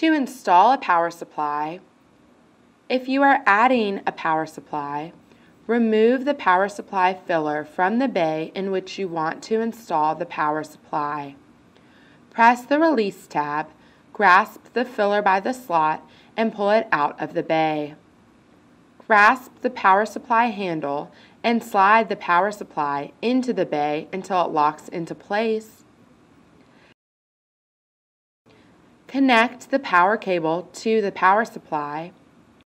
To install a power supply, if you are adding a power supply, remove the power supply filler from the bay in which you want to install the power supply. Press the Release tab, grasp the filler by the slot, and pull it out of the bay. Grasp the power supply handle and slide the power supply into the bay until it locks into place. Connect the power cable to the power supply